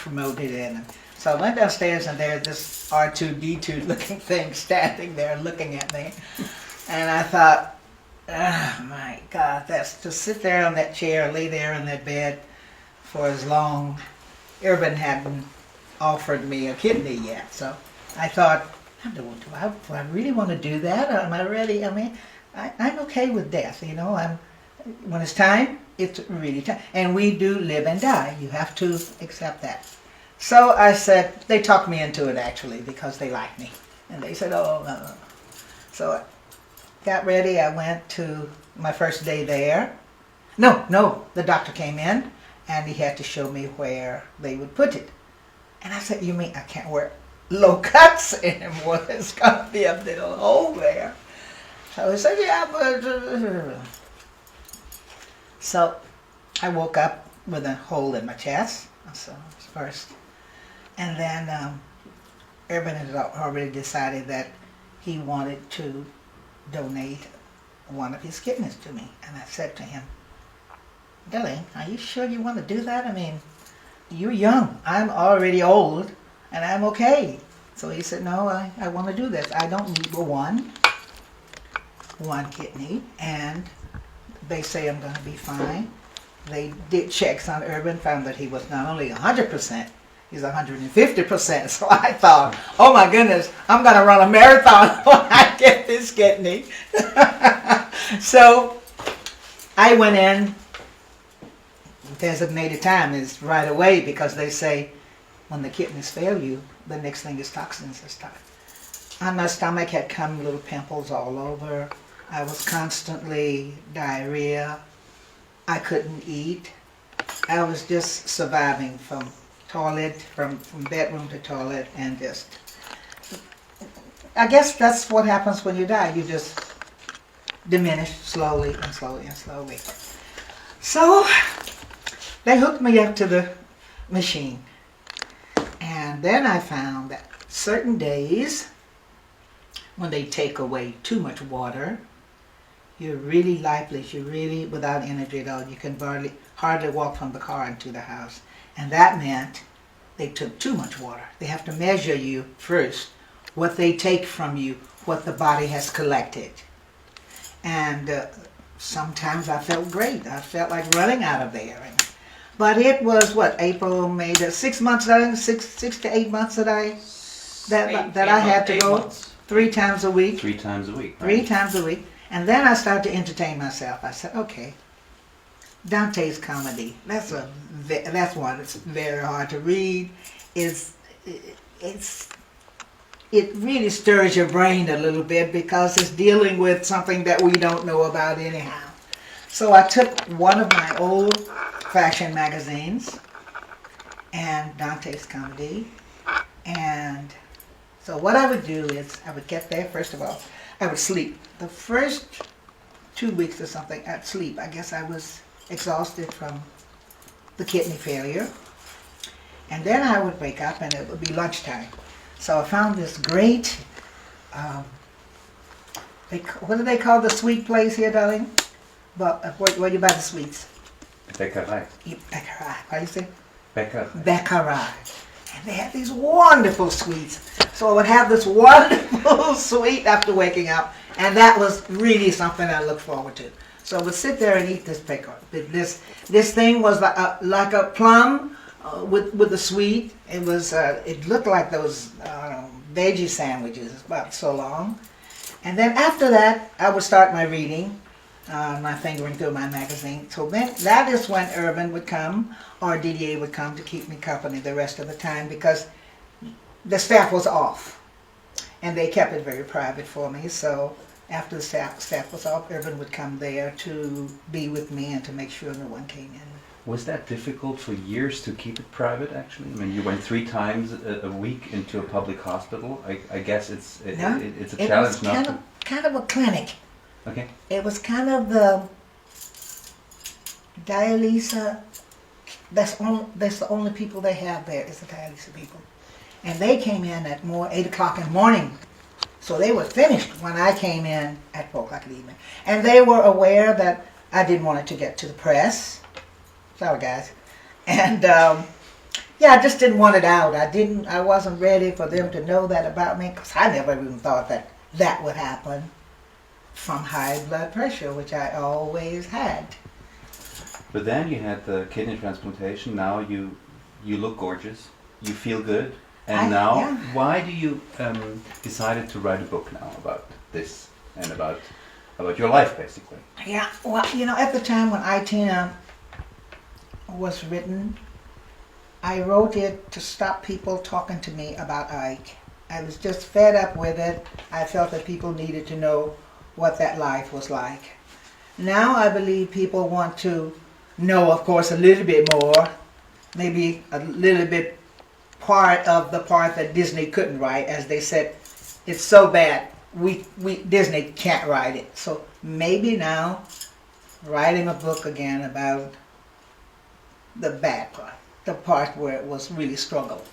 promoted in. So I went downstairs and there's this R2D2 looking thing standing there looking at me. And I thought, oh my God, that's to sit there on that chair, lay there in that bed for as long. Urban hadn't offered me a kidney yet. So I thought, do I really want to do that? Or am I ready? I mean, I'm okay with death, you know. When it's time, it's really time. And we do live and die. You have to accept that. So I said, they talked me into it actually because they like me. And they said, oh, no. So I got ready. I went to my first day there. No, the doctor came in and he had to show me where they would put it. And I said, you mean I can't wear low cuts anymore? There's going to be a little hole there. So he said, yeah, but... So I woke up with a hole in my chest, so first. And then Urban had already decided that he wanted to donate one of his kidneys to me. And I said to him, Billy, are you sure you want to do that? I mean, you're young. I'm already old, and I'm okay. So he said, no, I want to do this. I don't need but one kidney, and they say I'm going to be fine. They did checks on Urban, found that he was not only 100%, he's 150%. So I thought, oh my goodness, I'm going to run a marathon when I get this kidney. So I went in. Designated time is right away because they say when the kidneys fail you, the next thing is toxins that start. On my stomach had come little pimples all over. I was constantly diarrhea. I couldn't eat. I was just surviving from bedroom to toilet, and just, I guess that's what happens when you die. You just diminish slowly and slowly and slowly. So they hooked me up to the machine. And then I found that certain days when they take away too much water, you're really lifeless, you're really without energy at all. You can hardly walk from the car into the house. And that meant they took too much water. They have to measure you first, what they take from you, what the body has collected. And sometimes I felt great. I felt like running out of there. But it was what, April, May, 6 months, 6 to 8 months that I had to go 3 times a week. 3 times a week. Right? 3 times a week. And then I started to entertain myself. I said, okay, Dante's comedy. That's one that's very hard to read. It really stirs your brain a little bit because it's dealing with something that we don't know about anyhow. So I took one of my old fashion magazines and Dante's comedy, and so what I would do is I would get there. First of all, I would sleep. The first 2 weeks or something, I'd sleep. I guess I was exhausted from the kidney failure. And then I would wake up and it would be lunchtime. So I found this great, what do they call the sweet place here, darling? Well, where you buy the sweets? Bäckerei. Bäckerei. How do you say? Bäckerei. Bäckerei. And they had these wonderful sweets. So I would have this wonderful sweet after waking up, and that was really something I looked forward to. So I would sit there and eat this This thing was like a plum with the sweet. It was. It looked like those veggie sandwiches. It's about so long. And then after that, I would start my reading. My fingering through my magazine. So then that is when Urban would come or DDA would come to keep me company the rest of the time because the staff was off and they kept it very private for me. So after the staff was off, Urban would come there to be with me and to make sure no one came in. Was that difficult for years to keep it private actually? I mean, you went 3 times a week into a public hospital. I guess it's a challenge not to... kind of a clinic. Okay. It was kind of the Dialysis. That's the only people they have there is the Dialysis people, and they came in at 8 o'clock in the morning, so they were finished when I came in at 4 o'clock in the evening, and they were aware that I didn't want it to get to the press. Sorry, guys, and yeah, I just didn't want it out. I wasn't ready for them to know that about me, because I never even thought that that would happen from high blood pressure, which I always had. But then you had the kidney transplantation. Now you look gorgeous. You feel good. And now, yeah. why do you decided to write a book now about this and about your life, basically? Yeah, well, at the time when Itina was written, I wrote it to stop people talking to me about Ike. I was just fed up with it. I felt that people needed to know what that life was like. Now I believe people want to know, of course, a little bit more, maybe a little bit part of the part that Disney couldn't write. As they said, it's so bad, Disney can't write it. So maybe now, writing a book again about the bad part, the part where it was really struggle.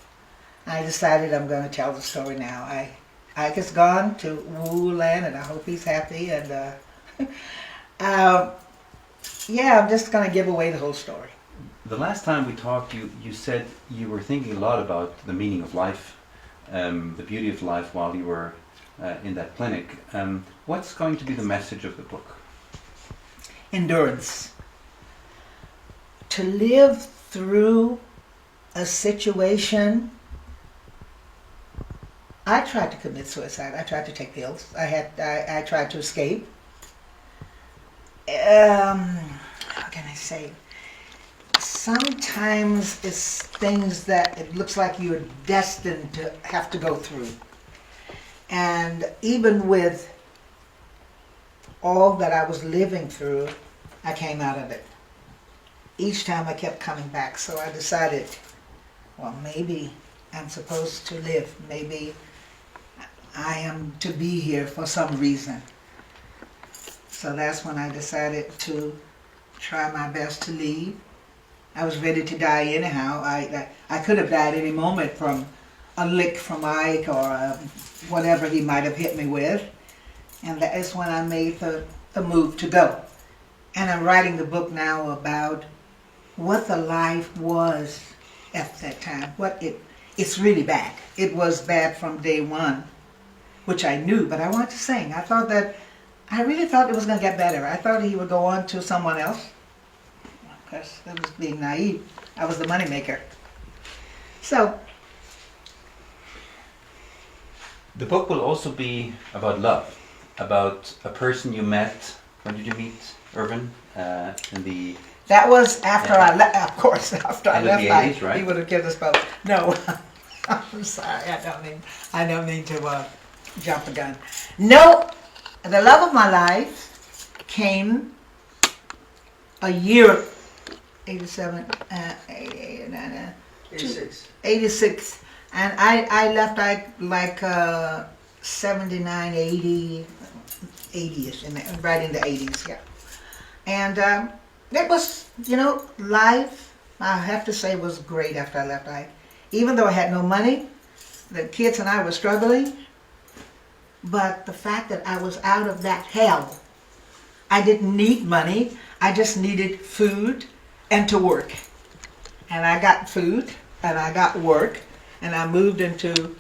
I decided I'm going to tell the story now. Ike is gone to Woo Land, and I hope he's happy. And yeah, I'm just going to give away the whole story. The last time we talked, you said you were thinking a lot about the meaning of life, the beauty of life while you were in that clinic. What's going to be the message of the book? Endurance. To live through a situation. I tried to commit suicide. I tried to take pills. I tried to escape. How can I say? Sometimes it's things that it looks like you're destined to have to go through. And even with all that I was living through, I came out of it. Each time I kept coming back. So I decided, well, maybe I'm supposed to live. Maybe I am to be here for some reason. So that's when I decided to try my best to leave. I was ready to die anyhow. I could have died any moment from a lick from Ike or whatever he might have hit me with. And that is when I made the move to go. And I'm writing the book now about what the life was at that time. It's really bad. It was bad from day one, which I knew, but I wanted to sing. I really thought it was going to get better. I thought he would go on to someone else. Because that was being naive. I was the moneymaker. So. The book will also be about love, about a person you met. When did you meet Irvin? In the... That was after I left, of course, after I left. In the 80s, right? He would have killed us both. No, I'm sorry, I don't mean to jump the gun. No, the love of my life came a year, 87, 88, 86. 86. And I left like 79, 80, 80-ish, right in the 80s, yeah. And it was, life, I have to say, was great after I left Ike. Even though I had no money, the kids and I were struggling, but the fact that I was out of that hell, I didn't need money, I just needed food and to work. And I got food, and I got work, and I moved into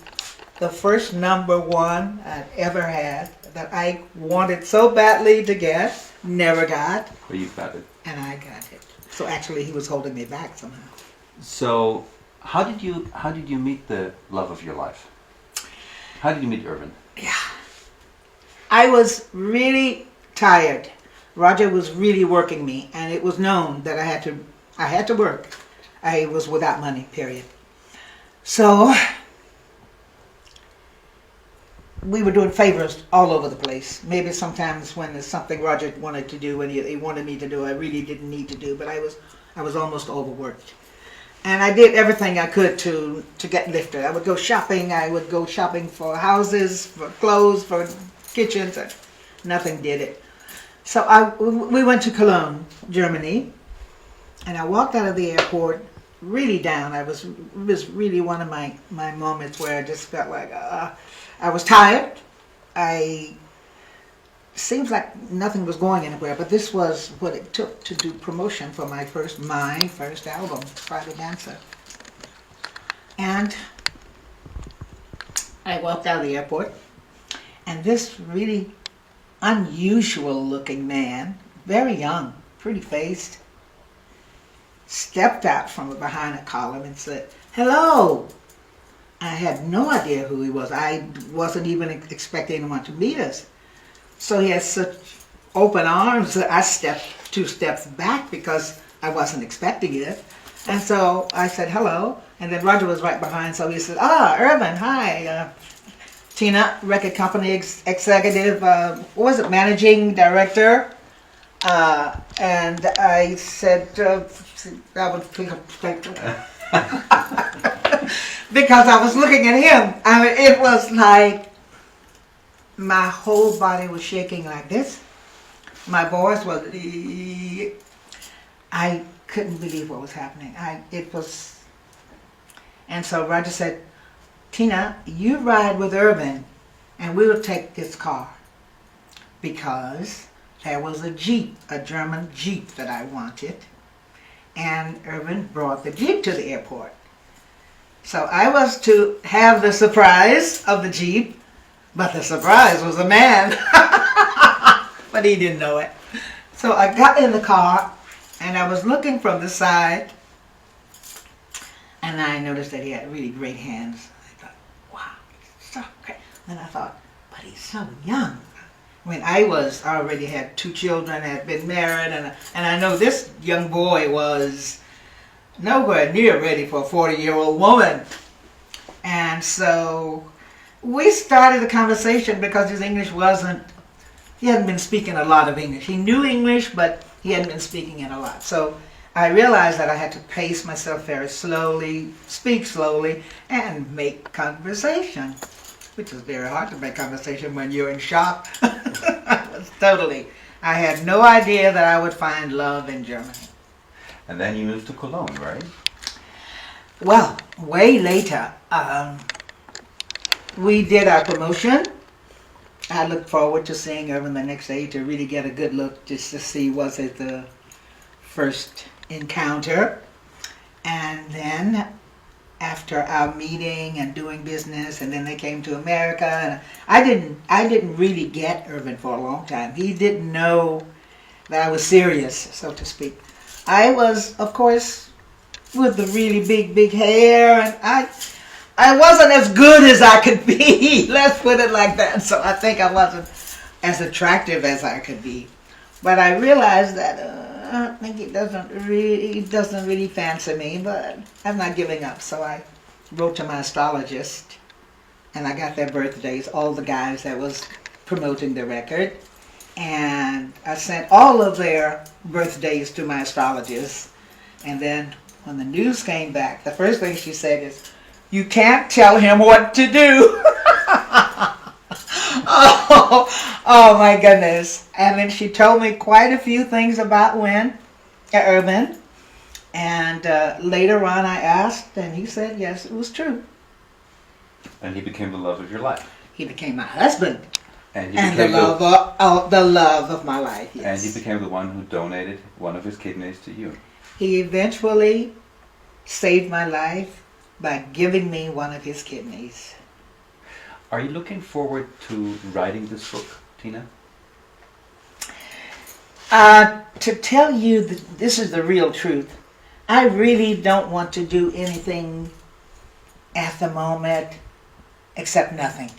the first #1 I'd ever had that I wanted so badly to get, never got. Well, you got it. And I got it. So actually he was holding me back somehow. So how did you meet the love of your life? How did you meet Irvin? Yeah. I was really tired. Roger was really working me, and it was known that I had to work. I was without money, period. So we were doing favors all over the place. Maybe sometimes when there's something Roger wanted to do and he wanted me to do, I really didn't need to do, but I was almost overworked. And I did everything I could to get lifted. I would go shopping. I would go shopping for houses, for clothes, for kitchens. And nothing did it. So we went to Cologne, Germany, and I walked out of the airport really down. It was really one of my moments where I just felt like I was tired. Seems like nothing was going anywhere, but this was what it took to do promotion for my first album, Private Dancer. And I walked out of the airport, and this really unusual looking man, very young, pretty faced, stepped out from behind a column and said, "Hello." I had no idea who he was. I wasn't even expecting anyone to meet us. So he had such open arms that I stepped 2 steps back because I wasn't expecting it. And so I said, "Hello." And then Roger was right behind, so he said, "Irvin, hi. Tina, record company executive, what was it, managing director?" And I said, I would because I was looking at him. I mean, it was like my whole body was shaking like this. My voice was, I couldn't believe what was happening. And so Roger said, "Tina, you ride with Irvin and we'll take this car." Because there was a Jeep, a German Jeep that I wanted. And Irvin brought the Jeep to the airport. So I was to have the surprise of the Jeep, but the surprise was a man. But he didn't know it. So I got in the car and I was looking from the side, and I noticed that he had really great hands. I thought, wow, so great. And I thought, but he's so young. I mean, I already had 2 children, had been married, and I know this young boy was nowhere near ready for a 40-year-old woman. And so we started the conversation because his English he hadn't been speaking a lot of English. He knew English, but he hadn't been speaking it a lot. So I realized that I had to pace myself very slowly, speak slowly, and make conversation, which is very hard to make conversation when you're in shock. I had no idea that I would find love in Germany. And then you moved to Cologne, right? Well, way later, we did our promotion. I looked forward to seeing Irvin the next day to really get a good look, just to see was it the first encounter. And then after our meeting and doing business, and then they came to America, and I didn't really get Irvin for a long time. He didn't know that I was serious, so to speak. I was, of course, with the really big hair, and I wasn't as good as I could be. Let's put it like that. So I think I wasn't as attractive as I could be. But I realized that I think he doesn't really fancy me, but I'm not giving up. So I wrote to my astrologist, and I got their birthdays, all the guys that was promoting the record. And I sent all of their birthdays to my astrologist. And then when the news came back, the first thing she said is, "You can't tell him what to do." Oh my goodness. And then she told me quite a few things about Irvin. And later on I asked, and he said yes, it was true. And he became the love of your life. He became my husband. And the love of my life, yes. And he became the one who donated one of his kidneys to you. He eventually saved my life by giving me one of his kidneys. Are you looking forward to writing this book, Tina? To tell you that this is the real truth, I really don't want to do anything at the moment except nothing.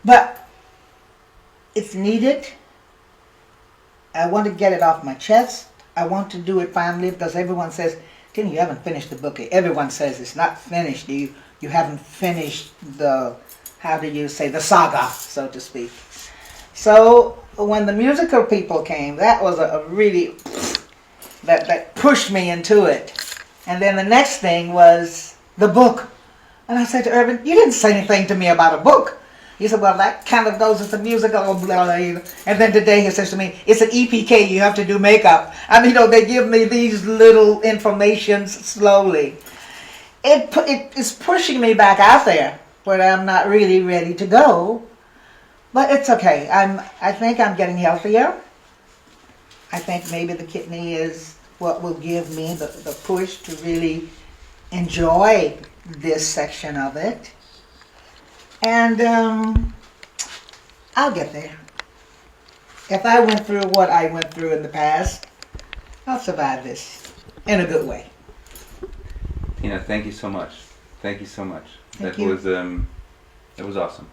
But it's needed. I want to get it off my chest. I want to do it finally because everyone says, "Tina, you haven't finished the book." Everyone says it's not finished. You haven't finished the saga, so to speak. So when the musical people came, that was a really, that pushed me into it. And then the next thing was the book. And I said to Irvin, "You didn't say anything to me about a book." He said, "Well, that kind of goes with the musical, blah, blah, blah." And then today he says to me, "It's an EPK, you have to do makeup." I mean, they give me these little informations slowly. It is pushing me back out there, but I'm not really ready to go. But it's okay. I think I'm getting healthier. I think maybe the kidney is what will give me the push to really enjoy this section of it. And I'll get there. If I went through what I went through in the past, I'll survive this in a good way. Tina, thank you so much. Thank you so much. Thank you. That was awesome.